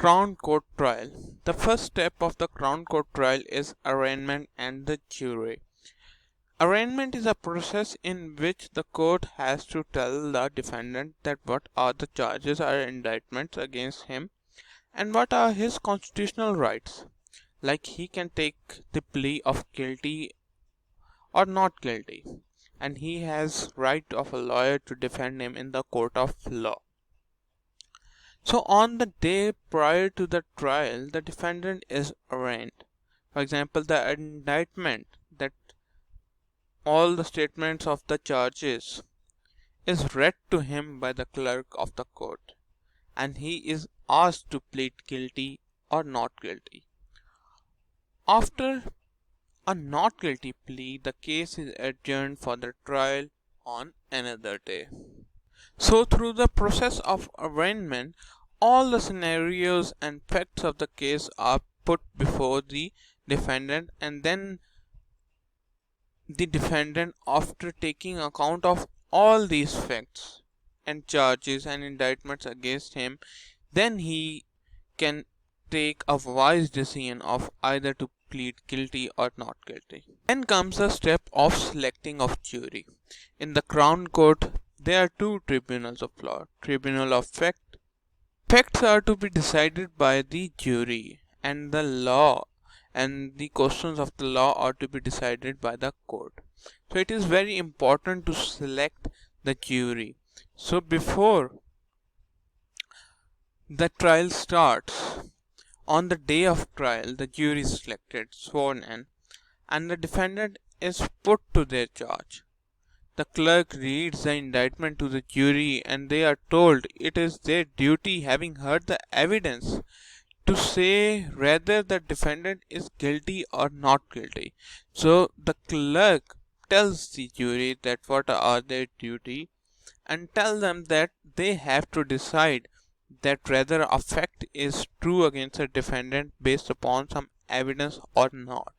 Crown Court Trial. The first step of the Crown Court trial is arraignment and the jury. Arraignment is a process in which the court has to tell the defendant that what are the charges or indictments against him and what are his constitutional rights. Like he can take the plea of guilty or not guilty, and he has right of a lawyer to defend him in the court of law. So on the day prior to the trial, the defendant is arraigned. For example, the indictment, that all the statements of the charges, is read to him by the clerk of the court, and he is asked to plead guilty or not guilty. After a not guilty plea, the case is adjourned for the trial on another day. So through the process of arraignment, all the scenarios and facts of the case are put before the defendant, and then the defendant, after taking account of all these facts and charges and indictments against him, then he can take a wise decision of either to plead guilty or not guilty. Then comes the step of selecting of jury. In the Crown Court, there are two tribunals of law. Tribunal of fact. Facts are to be decided by the jury, and the law and the questions of the law are to be decided by the court. So it is very important to select the jury. So before the trial starts, on the day of trial, the jury is selected, sworn in, and the defendant is put to their charge. The clerk reads the indictment to the jury, and they are told it is their duty, having heard the evidence, to say whether the defendant is guilty or not guilty. So the clerk tells the jury that what are their duty, and tell them that they have to decide that whether a fact is true against the defendant based upon some evidence or not.